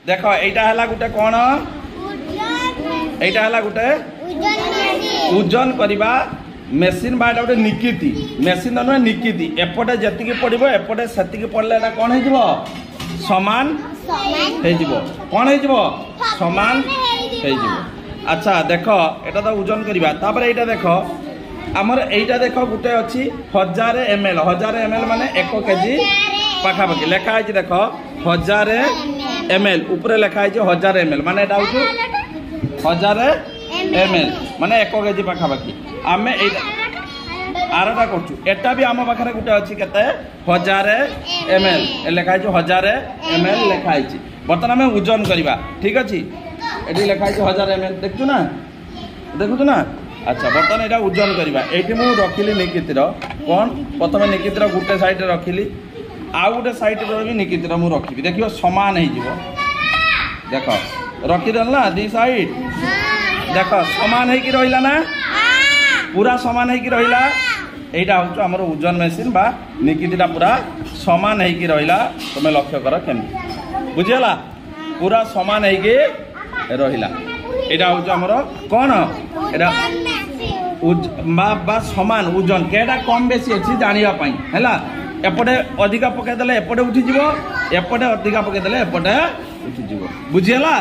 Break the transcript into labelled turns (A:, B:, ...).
A: देख एटा हला गुटे कोन एटा हला गुटे ओजन करबा मेसीन बा एटा गुटे निकिति मेसीन न निकिति एपटे जतिके पड़िबो एपटे सतिके पड़ले एटा कोन हे जिवो समान हे जिवो कोन हे जिवो समान हे जिवो। अच्छा देख एटा तो ओजन करबा तापर एटा देख हमर एटा देख गुटे अछि 1000 ml माने 1 केजी पाखा पाखी लेखा है देख 1000 ml ऊपर लेखा है 1000 ml माने एटा होछु 1000 ml माने 1 केजी पाखा पाखी आमे आरटा करछु एटा भी आम पाखरे गुटे अछि केते 1000 ml लेखा है 1000 ml लेखा है बर्तमान आमे ओजन करबा ठीक अछि एटी लेखा है 1000 ml देखछु ना देखु ना। अच्छा बर्तमान एटा ओजन करबा एठी मु रखिली निकितिर कोन प्रथमे निकितिर गुटे साइड रखिली आउ गोटे साइड भी निकितिर मु रखी देखियो समान हो देख रखीदेल ना दी साइड देख समान होगी रहा ना पूरा समान होगी रहा यहाँ हूँ आमर ओजन मेसीन बा निकितिटा पूरा समान होगी रहा तुम लक्ष्य कर केमी बुझीगला पूरा समान होगी रहा यहाँ हूँ आमर कौन बा समान ओजन केटा कम बेसी अच्छी जानापी है एपटे अधिका पकईदे एपटे उठीज एपटे अधिका पकईदे एपटे उठीज बुझीगला।